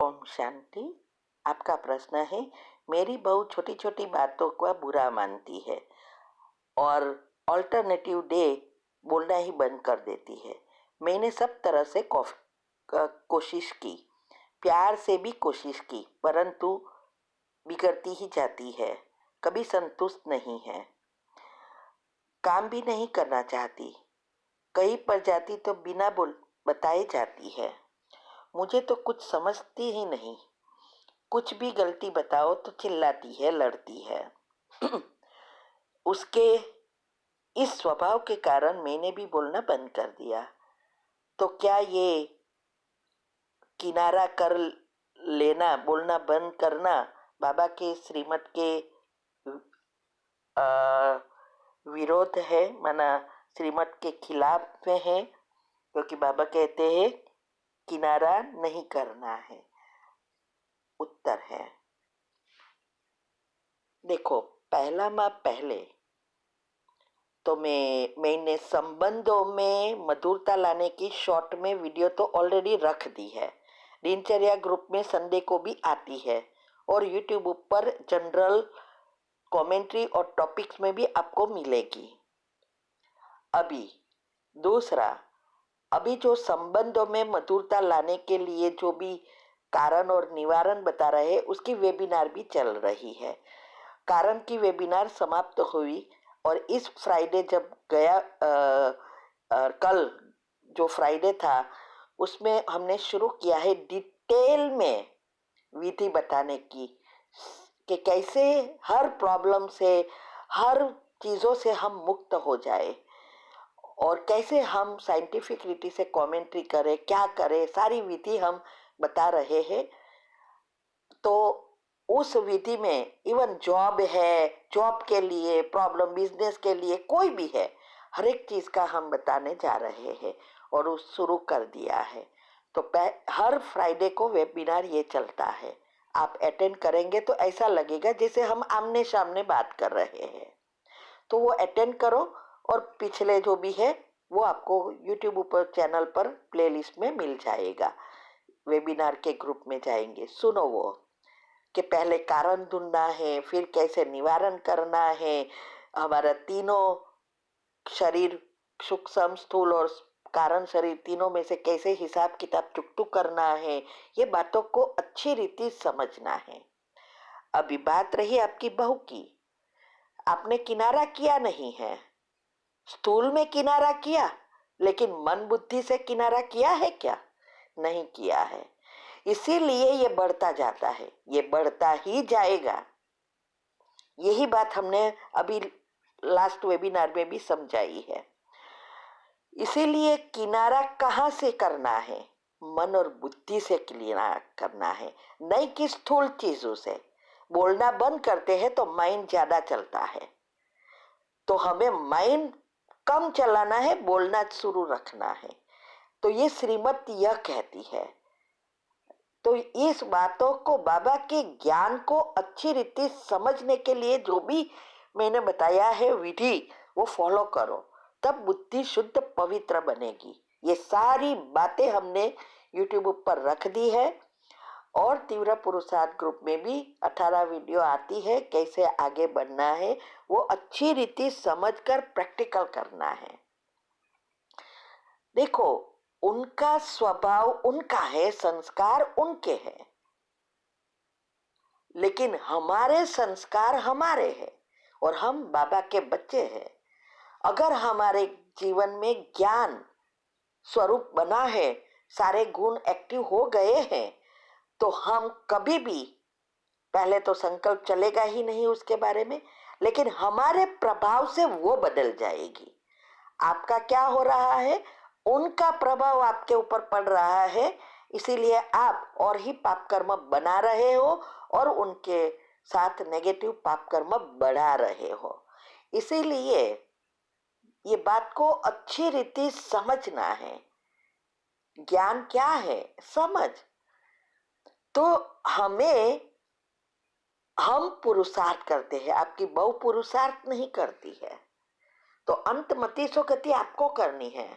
ओम शांति। आपका प्रश्न है, मेरी बहू छोटी छोटी बातों का बुरा मानती है और ऑल्टरनेटिव डे बोलना ही बंद कर देती है। मैंने सब तरह से कोशिश की, प्यार से भी कोशिश की, परंतु बिगड़ती ही जाती है। कभी संतुष्ट नहीं है, काम भी नहीं करना चाहती, कहीं पर जाती तो बिना बताए जाती है। मुझे तो कुछ समझती ही नहीं, कुछ भी गलती बताओ तो चिल्लाती है, लड़ती है। उसके इस स्वभाव के कारण मैंने भी बोलना बंद कर दिया। तो क्या ये किनारा कर लेना, बोलना बंद करना बाबा के श्रीमत के विरोध है, माना श्रीमत के खिलाफ में है? क्योंकि बाबा कहते हैं किनारा नहीं करना है। उत्तर है, देखो, पहला माह पहले तो मैंने संबंधों में मधुरता लाने की शॉर्ट में वीडियो तो ऑलरेडी रख दी है। दिनचर्या ग्रुप में संडे को भी आती है और यूट्यूब पर जनरल कमेंट्री और टॉपिक्स में भी आपको मिलेगी। अभी दूसरा, अभी जो संबंधों में मधुरता लाने के लिए जो भी कारण और निवारण बता रहे हैं, उसकी वेबिनार भी चल रही है। कारण की वेबिनार समाप्त हुई और इस फ्राइडे जब गया कल जो फ्राइडे था उसमें हमने शुरू किया है डिटेल में विधि बताने की कि कैसे हर प्रॉब्लम से, हर चीज़ों से हम मुक्त हो जाए और कैसे हम साइंटिफिक रीति से कमेंट्री करें, क्या करें, सारी विधि हम बता रहे हैं। तो उस विधि में इवन जॉब है, जॉब के लिए प्रॉब्लम, बिजनेस के लिए कोई भी है, हर एक चीज का हम बताने जा रहे हैं और उस शुरू कर दिया है। तो हर फ्राइडे को वेबिनार ये चलता है। आप अटेंड करेंगे तो ऐसा लगेगा जैसे हम आमने सामने बात कर रहे हैं। तो वो अटेंड करो और पिछले जो भी है वो आपको यूट्यूब ऊपर चैनल पर प्लेलिस्ट में मिल जाएगा। वेबिनार के ग्रुप में जाएंगे, सुनो वो कि पहले कारण ढूंढना है, फिर कैसे निवारण करना है, हमारा तीनों शरीर सूक्ष्म, स्थूल और कारण शरीर तीनों में से कैसे हिसाब किताब चुकतू करना है, ये बातों को अच्छी रीति समझना है। अभी बात रही आपकी बहू की, आपने किनारा किया नहीं है, स्थूल में किनारा किया, लेकिन मन बुद्धि से किनारा किया है क्या? नहीं किया है। इसीलिए ये बढ़ता जाता है, ये बढ़ता ही जाएगा। यही बात हमने अभी लास्ट वेबिनार में भी समझाई है। इसीलिए किनारा कहाँ से करना है? मन और बुद्धि से किनारा करना है, नहीं कि स्थूल चीजों से। बोलना बंद करते हैं तो माइंड ज्यादा चलता है, तो हमें माइंड कम चलाना है, बोलना शुरू रखना है। तो ये श्रीमत यह कहती है। तो इस बातों को, बाबा के ज्ञान को अच्छी रीति समझने के लिए जो भी मैंने बताया है विधि, वो फॉलो करो, तब बुद्धि शुद्ध पवित्र बनेगी। ये सारी बातें हमने यूट्यूब पर रख दी है और तीव्र पुरुषार्थ ग्रुप में भी 18 वीडियो आती है, कैसे आगे बढ़ना है वो अच्छी रीति समझकर प्रैक्टिकल करना है। देखो, उनका स्वभाव उनका है, संस्कार उनके हैं, लेकिन हमारे संस्कार हमारे हैं और हम बाबा के बच्चे हैं। अगर हमारे जीवन में ज्ञान स्वरूप बना है, सारे गुण एक्टिव हो गए हैं, तो हम कभी भी, पहले तो संकल्प चलेगा ही नहीं उसके बारे में, लेकिन हमारे प्रभाव से वो बदल जाएगी। आपका क्या हो रहा है? उनका प्रभाव आपके ऊपर पड़ रहा है, इसीलिए आप और ही पाप कर्म बना रहे हो और उनके साथ नेगेटिव पाप कर्म बढ़ा रहे हो। इसीलिए ये बात को अच्छी रीति समझना है। ज्ञान क्या है? समझ। तो हम पुरुषार्थ करते हैं, आपकी बहू पुरुषार्थ नहीं करती है, तो अंतमति सुगति आपको करनी है।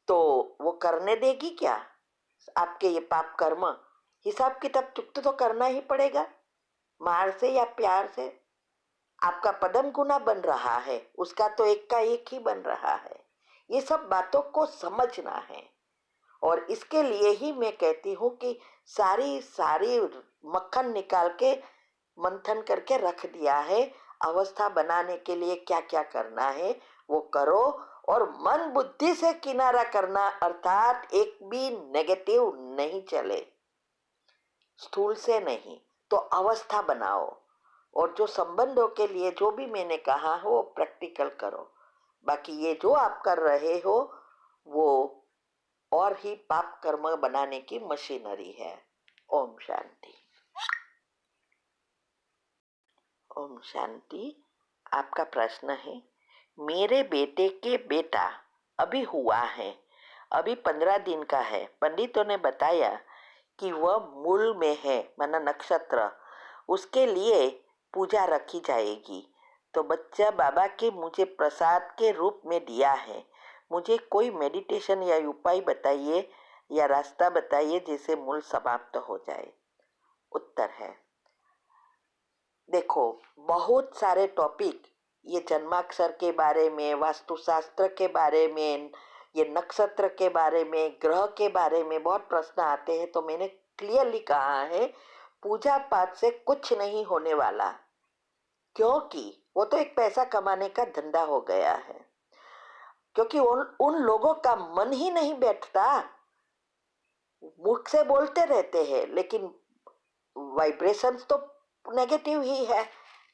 तो वो करने देगी क्या आपके ये पाप कर्म? हिसाब किताब चुकता तो करना ही पड़ेगा, मार से या प्यार से। आपका पदम गुना बन रहा है, उसका तो एक का एक ही बन रहा है। ये सब बातों को समझना है। और इसके लिए ही मैं कहती हूँ कि सारी सारी मक्खन निकाल के मंथन करके रख दिया है। अवस्था बनाने के लिए क्या क्या करना है वो करो, और मन बुद्धि से किनारा करना, अर्थात एक भी नेगेटिव नहीं चले, स्थूल से नहीं, तो अवस्था बनाओ। और जो संबंधों के लिए जो भी मैंने कहा हो वो प्रैक्टिकल करो। बाकी ये जो आप कर रहे हो वो और ही पाप कर्म बनाने की मशीनरी है। ओम शांति। ओम शांति। आपका प्रश्न है, मेरे बेटे के बेटा अभी हुआ है, अभी 15 दिन का है। पंडितों ने बताया कि वह मूल में है, माना नक्षत्र, उसके लिए पूजा रखी जाएगी। तो बच्चा बाबा के मुझे प्रसाद के रूप में दिया है, मुझे कोई मेडिटेशन या उपाय बताइए या रास्ता बताइए जिससे मूल समाप्त हो जाए। उत्तर है, देखो, बहुत सारे टॉपिक, ये जन्माक्षर के बारे में, वास्तुशास्त्र के बारे में, ये नक्षत्र के बारे में, ग्रह के बारे में बहुत प्रश्न आते हैं। तो मैंने क्लियरली कहा है, पूजा पाठ से कुछ नहीं होने वाला, क्योंकि वो तो एक पैसा कमाने का धंधा हो गया है। क्योंकि उन लोगों का मन ही नहीं बैठता, मुख से बोलते रहते हैं लेकिन वाइब्रेशंस तो नेगेटिव ही है,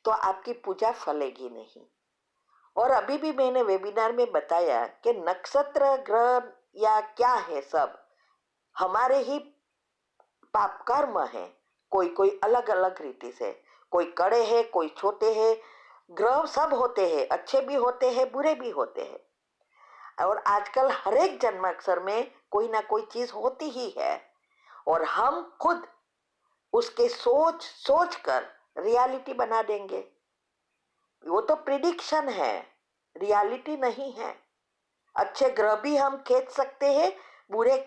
तो आपकी पूजा फलेगी नहीं। और अभी भी मैंने वेबिनार में बताया कि नक्षत्र ग्रह या क्या है, सब हमारे ही पाप कर्म है। कोई कोई अलग अलग रीति से, कोई कड़े हैं, कोई छोटे हैं। ग्रह सब होते हैं, अच्छे भी होते हैं, बुरे भी होते हैं। और आजकल हर एक जन्माक्षर में कोई ना कोई चीज होती ही है, और हम खुद उसके सोच सोच कर रियलिटी बना देंगे। वो तो प्रिडिक्शन है, रियलिटी नहीं है। अच्छे ग्रह भी हम खींच सकते हैं, बुरे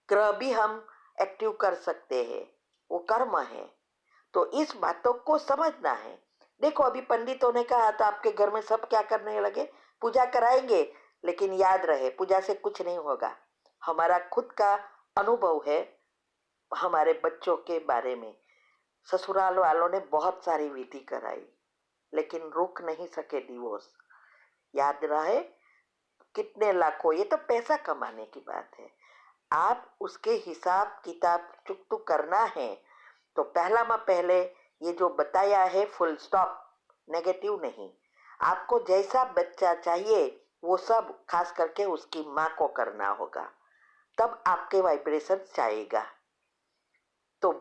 ग्रह भी हम एक्टिव कर सकते हैं, वो कर्म है। तो इस बातों को समझना है। देखो, अभी पंडितों ने कहा तो आपके घर में सब क्या करने लगे, पूजा कराएंगे। लेकिन याद रहे, पूजा से कुछ नहीं होगा। हमारा खुद का अनुभव है, हमारे बच्चों के बारे में ससुराल वालों ने बहुत सारी विधि कराई, लेकिन रुक नहीं सके डिवोर्स। याद रहे, कितने लाखों, ये तो पैसा कमाने की बात है। आप उसके हिसाब किताब चुकतू करना है तो पहले ये जो बताया है, फुल स्टॉप, नेगेटिव नहीं। आपको जैसा बच्चा चाहिए वो सब खास करके उसकी माँ को करना होगा, तब आपके वाइब्रेशन जाएगा। तो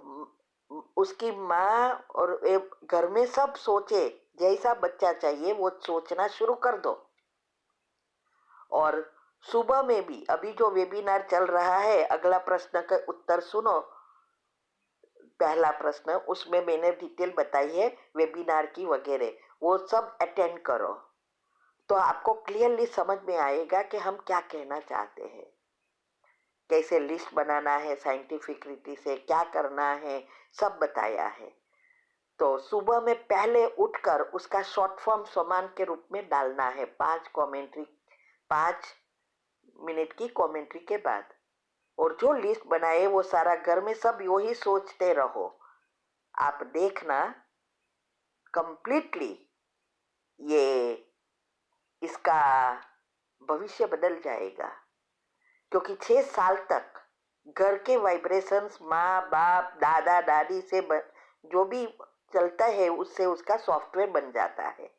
उसकी माँ और घर में सब सोचे जैसा बच्चा चाहिए वो सोचना शुरू कर दो। और सुबह में भी अभी जो वेबिनार चल रहा है, अगला प्रश्न का उत्तर सुनो। पहला प्रश्न, उसमें मैंने डिटेल बताई है वेबिनार की वगैरह, वो सब अटेंड करो तो आपको क्लियरली समझ में आएगा कि हम क्या कहना चाहते हैं। कैसे लिस्ट बनाना है, साइंटिफिक रीति से क्या करना है, सब बताया है। तो सुबह में पहले उठकर उसका शॉर्ट फॉर्म समान के रूप में डालना है, 5 मिनट की कमेंट्री के बाद। और जो लिस्ट बनाए वो सारा घर में सब वही सोचते रहो। आप देखना कंप्लीटली ये इसका भविष्य बदल जाएगा। क्योंकि 6 साल तक घर के वाइब्रेशंस, माँ बाप दादा दादी से जो भी चलता है उससे उसका सॉफ्टवेयर बन जाता है।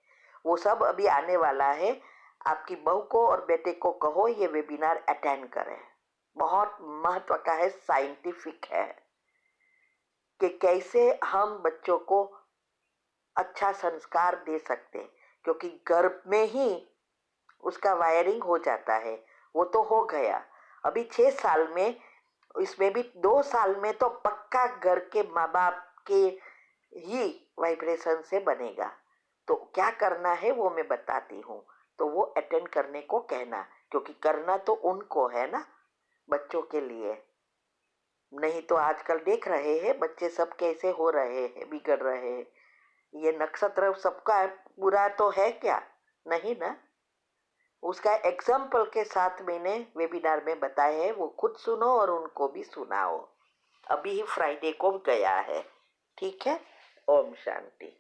वो सब अभी आने वाला है। आपकी बहू को और बेटे को कहो ये वेबिनार अटेंड करें, बहुत महत्व का है, साइंटिफिक है कि कैसे हम बच्चों को अच्छा संस्कार दे सकते हैं। क्योंकि घर में ही उसका वायरिंग हो जाता है, वो तो हो गया। अभी 6 साल में, इसमें भी 2 साल में तो पक्का घर के माँ बाप के ही वाइब्रेशन से बनेगा। तो क्या करना है वो मैं बताती हूँ, तो वो अटेंड करने को कहना, क्योंकि करना तो उनको है ना, बच्चों के लिए। नहीं तो आजकल देख रहे हैं बच्चे सब कैसे हो रहे हैं, बिगड़ रहे हैं। ये नक्षत्र सबका बुरा तो है क्या? नहीं ना। उसका एग्जाम्पल के साथ मैंने वेबिनार में बताया है, वो खुद सुनो और उनको भी सुनाओ। अभी ही फ्राइडे को गया है। ठीक है। ओम शांति।